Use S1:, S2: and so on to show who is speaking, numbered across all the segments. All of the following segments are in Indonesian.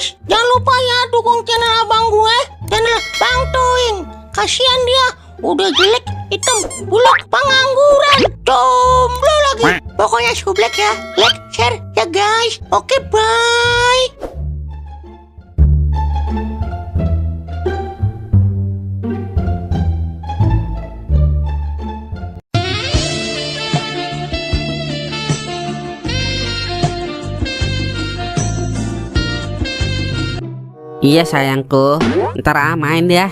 S1: guys, jangan lupa ya dukung channel abang gue, channel Bang Toing. Kasihan dia, udah jelek, hitam, buluk, pengangguran, jomblo lagi. Pokoknya sublek ya, like, share ya guys. Oke, bye.
S2: Iya sayangku, ntar main ya.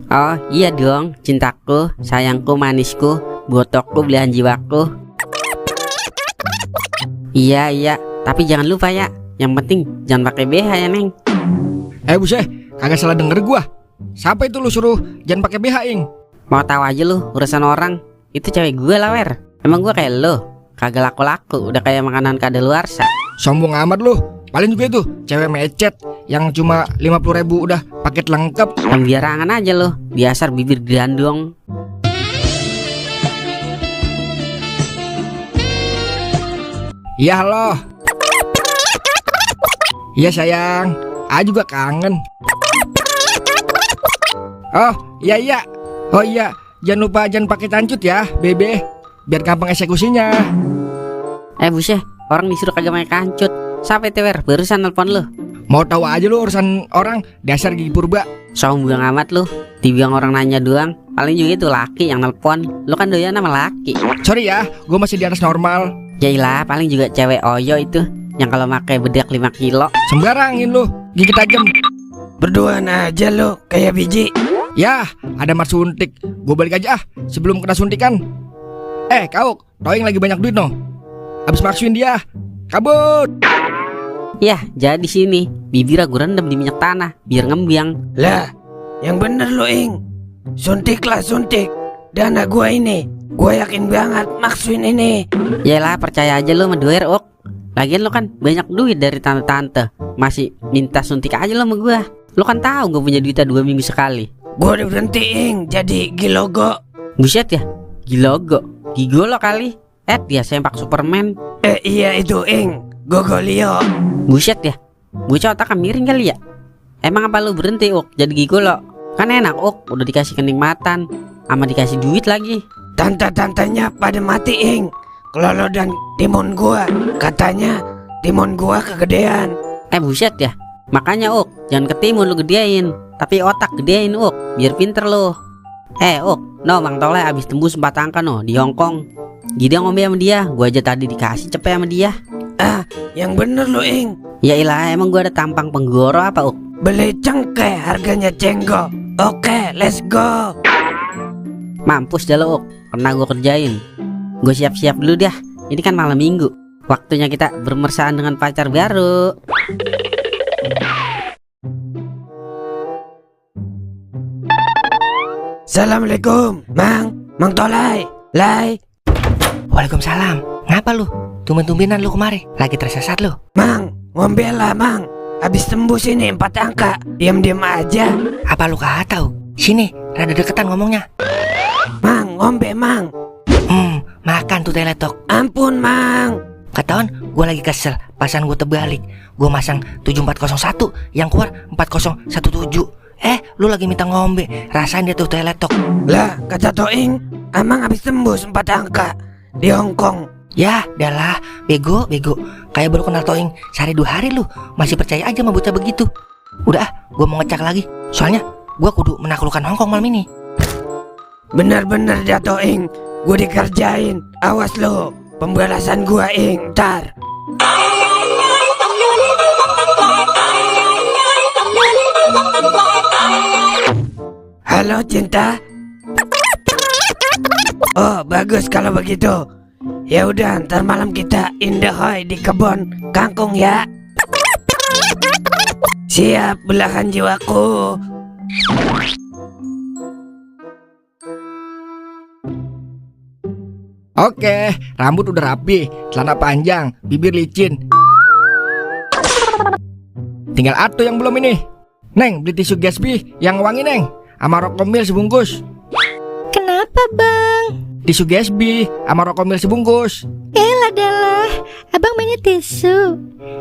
S2: Oh iya dong, cintaku, sayangku, manisku, botokku, belahan jiwaku. Iya, tapi jangan lupa ya, yang penting jangan pakai BH ya Neng.
S3: Buset, kagak salah denger gua. Siapa itu lu suruh jangan pakai BH, Ing?
S2: Mau tahu aja lu urusan orang, itu cewek gue lah wer. Emang gue kayak lo, kagak laku-laku, udah kayak makanan kadaluarsa.
S3: Sombong amat lu. Paling juga itu cewek mecet yang cuma 50.000 udah paket lengkap.
S2: Yang biarangan aja lo, biasar bibir dirandong.
S3: Iya halo. Iya sayang, juga kangen. Oh iya. Oh iya, jangan lupa jangan pakai cancut ya bebe, biar gampang eksekusinya.
S2: Buset, orang disuruh kagak pakai kancut. Siapa itu wer, barusan nelpon lu.
S3: Mau tahu aja lu urusan orang, dasar gigi purba.
S2: Sombong amat lu, dibilang orang nanya doang. Paling juga itu laki yang nelpon. Lu kan doyan sama laki.
S3: Sorry ya, gue masih di atas normal.
S2: Yailah, paling juga cewek oyo itu, yang kalau pakai bedak 5 kilo.
S3: Sembarangin lu, gigi tajam.
S4: Berduaan aja lu, kayak biji.
S3: Yah, ada mas suntik. Gue balik aja sebelum kena suntikan. Kau, Toing lagi banyak duit no. Abis maksuin dia, kabut.
S2: Yah, jadi sini bibir gue rendam di minyak tanah biar ngembiang.
S4: Lah, yang bener lo Ing. Suntik lah suntik. Dana gua ini, gua yakin banget maksuin ini.
S2: Yalah, percaya aja lo sama doer ok. Lagian lo kan banyak duit dari tante-tante, masih minta suntik aja lo sama gua. Lo kan tahu gue punya duitnya 2 minggu sekali.
S4: Gua udah berhenti Ing, jadi gilogo.
S2: Buset ya, gilogo, gigolo kali. Dia sempak Superman.
S4: Iya itu Ing, Gogolio.
S2: Buset ya, bocah otaknya miring kali ya. Emang apa lu berhenti ok jadi gigolo? Kan enak ok, udah dikasih kenikmatan, sama dikasih duit lagi.
S4: Tante-tantenya pada mati Ing. Kelolo dan timun gua, katanya timun gua kegedean.
S2: Buset ya, makanya ok, jangan ketimun lu gedein, tapi otak gedein ok, biar pinter lu. Ok, no Bang Toleh abis tembus 4 angka no di Hongkong. Jadi ngombe sama dia, gua aja tadi dikasih cepet sama dia.
S4: Yang bener lo Ing.
S2: Yailah, emang gua ada tampang penggoro apa ok?
S4: Beli cengkeh harganya cenggo. Oke, let's go.
S2: Mampus dah lo ok, pernah gua kerjain. Gue siap-siap dulu dah, ini kan malam minggu, waktunya kita bermesraan dengan pacar baru.
S4: Assalamualaikum, Mang Tolai, Lai.
S5: Waalaikumsalam. Ngapa lu? Tumben-tumbenan lu kemari? Lagi tersesat lu?
S4: Mang, ngombe lah Mang. Habis tembus ini 4 angka. Diam-diam aja.
S5: Apa lu kagak tahu? Sini, rada deketan ngomongnya.
S4: Mang, ngombe Mang.
S5: Makan tuh teletok.
S4: Ampun Mang.
S5: Ketahuan gue lagi kesel. Pasan gue terbalik. Gue masang 7401, yang keluar 4017. Lu lagi minta ngombe. Rasain dia tuh teletok.
S4: Lah, kata Toing, emang habis tembus 4 angka di Hongkong.
S5: Ya, dah bego. Kayak baru kenal Toing sehari 2 hari lu. Masih percaya aja sama bocah begitu. Udah gue mau ngecek lagi. Soalnya gue kudu menaklukkan Hongkong malam ini.
S4: Bener-bener dah Toing, gue dikerjain. Awas lo, pembalasan gue Ing, ntar. Halo cinta. Oh bagus kalau begitu. Ya udah, ntar malam kita indahoy di kebun kangkung ya. Siap belahan jiwaku.
S3: Oke, rambut udah rapi, celana panjang, bibir licin. Tinggal atu yang belum ini. Neng, beli tisu Gatsby yang wangi Neng, sama Rokomil sebungkus.
S1: Kenapa bang?
S3: Tisu Gatsby sama Rokomil sebungkus.
S1: Adalah abang mainnya
S6: ini tisu.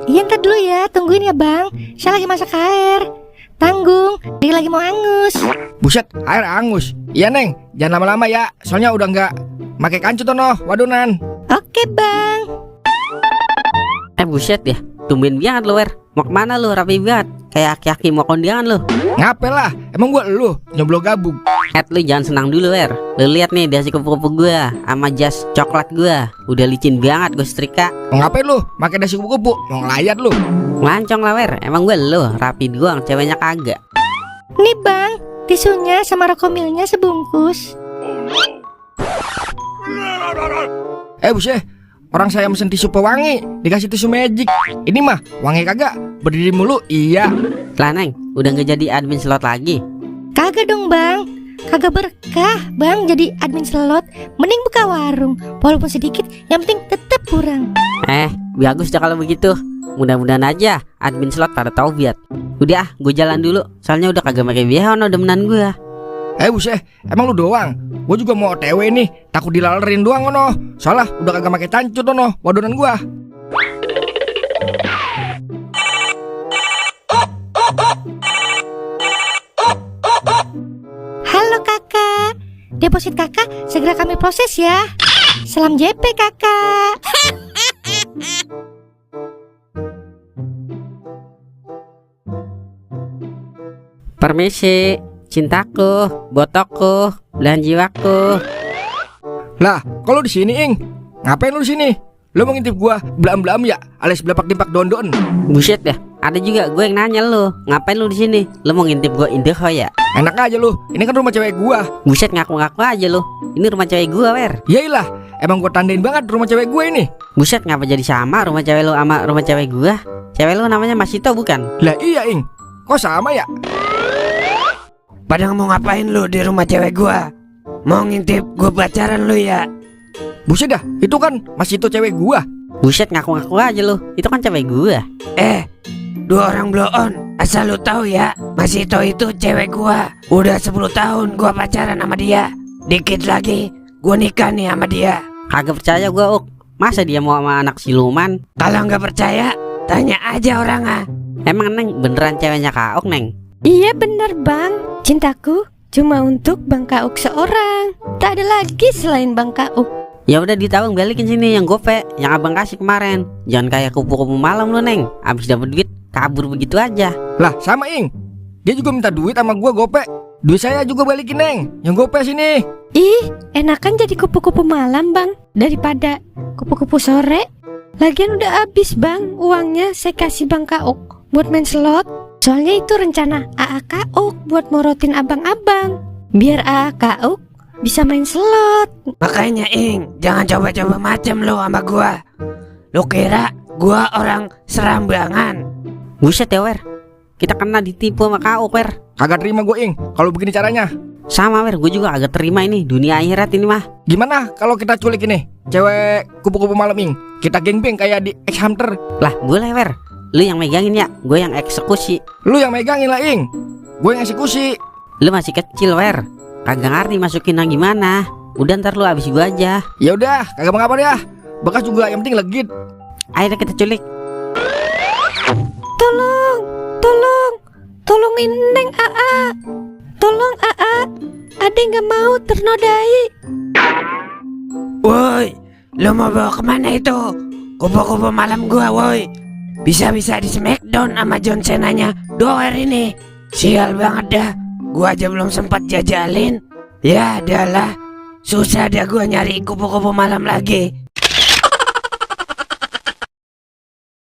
S6: Iya ntar dulu ya, tungguin ya bang. Saya lagi masak air. Tanggung, dia lagi mau angus.
S3: Buset, air angus. Iya Neng, jangan lama-lama ya. Soalnya udah nggak pakai kancut tono, wadunan.
S6: Oke bang.
S2: Buset ya, tumben banget lo, Wer. Mau kemana lo, rapi banget. Kayak aki-aki mau kondangan lo.
S3: Ngapel lah, emang gua lu nyoblo gabung.
S2: Lu jangan senang dulu, Wer. Lu lihat nih dasi kupu-kupu gua sama jas coklat gua. Udah licin banget gua setrika.
S3: Mau ngapain lu? Pakai dasi kupu-kupu, mau ngelayat lu.
S2: Lancong lah, Wer. Emang gua lo rapi doang, ceweknya kagak.
S6: Nih bang, tisunya sama rokomilnya sebungkus.
S3: Buset, orang saya mesen tisu pewangi, dikasih tisu magic. Ini mah wangi kagak, berdiri mulu. Iya.
S2: Lah Neng, udah nggak jadi admin slot lagi.
S6: Kagak dong bang, kagak berkah bang jadi admin slot. Mending buka warung, walaupun sedikit, yang penting tetap kurang.
S2: Bagus dah kalau begitu. Mudah-mudahan aja admin slot pada taubat. Udah, gue jalan dulu. Soalnya udah kagak pakai biaya, demenan gue.
S3: Buset, emang lu doang? Gue juga mau OTW nih, takut dilalerin doang ono. Soalnya udah kagak pakai cancut ono, wadunan gua.
S6: Halo kakak, deposit kakak segera kami proses ya. Salam JP kakak.
S2: Permisi, cintaku, botokku, belahan jiwaku.
S3: Lah, kalau di sini Ing, ngapain lu di sini? Lu mau ngintip gua belam-belam ya, alias belapak-dipak don-don.
S2: Buset dah, ada juga gue yang nanya lu, ngapain lu di sini? Lu mau ngintip gue Indeho ya?
S3: Enak aja lu, ini kan rumah cewek gua.
S2: Buset, ngaku-ngaku aja lu. Ini rumah cewek gua, Wer.
S3: Yailah, emang gua tandain banget rumah cewek gua ini.
S2: Buset, ngapa jadi sama rumah cewek lu sama rumah cewek gua? Cewek lu namanya Masito bukan?
S3: Lah iya Ing, kok sama ya?
S4: Pada mau ngapain lu di rumah cewek gua? Mau ngintip gua pacaran lu ya?
S3: Buset dah, itu kan masih itu cewek gua.
S2: Buset, ngaku-ngaku aja lu. Itu kan cewek gua.
S4: Dua orang blow on. Asal lu tahu ya, Masito itu cewek gua. Udah 10 tahun gua pacaran sama dia. Dikit lagi gua nikah nih sama dia.
S2: Kagak percaya gua, Uk. Masa dia mau sama anak siluman?
S4: Kalau nggak percaya, tanya aja orang ah.
S2: Emang Neng beneran ceweknya Kak Ok, Neng?
S6: Iya bener bang, cintaku cuma untuk Bang Kauk seorang. Tak ada lagi selain Bang Kauk.
S2: Ya udah ditabung balikin sini yang gope, yang abang kasih kemarin. Jangan kayak kupu-kupu malam lu, Neng. Abis dapet duit kabur begitu aja.
S3: Lah sama Ing, dia juga minta duit sama gua gope. Duit saya juga balikin Neng, yang gope sini.
S6: Ih, enakan jadi kupu-kupu malam bang daripada kupu-kupu sore. Lagian udah habis bang uangnya saya kasih Bang Kauk buat main slot. Soalnya itu rencana AA Kauk buat morotin abang-abang, biar AA Kauk bisa main slot.
S4: Makanya Ing, jangan coba-coba macam lu sama gua. Lu kira gua orang serambangan?
S2: Buset ya, Wer. Kita kena ditipu sama Kak Ok, Wer.
S3: Kagak terima gua Ing, kalau begini caranya.
S2: Sama, Wer. Gue juga agak terima ini dunia akhirat ini mah.
S3: Gimana kalau kita culik ini cewek kupu-kupu malam Ing? Kita gangbang kayak di X Hunter.
S2: Lah, boleh, Wer. Lu yang megangin ya, gue yang eksekusi.
S3: Lu yang megangin lah Ing, gue yang eksekusi.
S2: Lu masih kecil, Wer. Kagak ngerti masukinnya gimana. Udah ntar lu abis gue aja.
S3: Ya udah, kagak mengapa ya. Bekas juga yang penting legit.
S2: Ayo deh kita culik.
S6: Tolongin Neng AA. Tolong AA, Ade nggak mau ternodai.
S4: Woi, lu mau bawa kemana itu? Kupu-kupu malam gua, woi. Bisa-bisa di Smackdown sama John Cena-nya Doer ini. Sial banget dah, gua aja belum sempat jajalin. Ya adalah, susah dah gua nyari kupu-kupu malam lagi.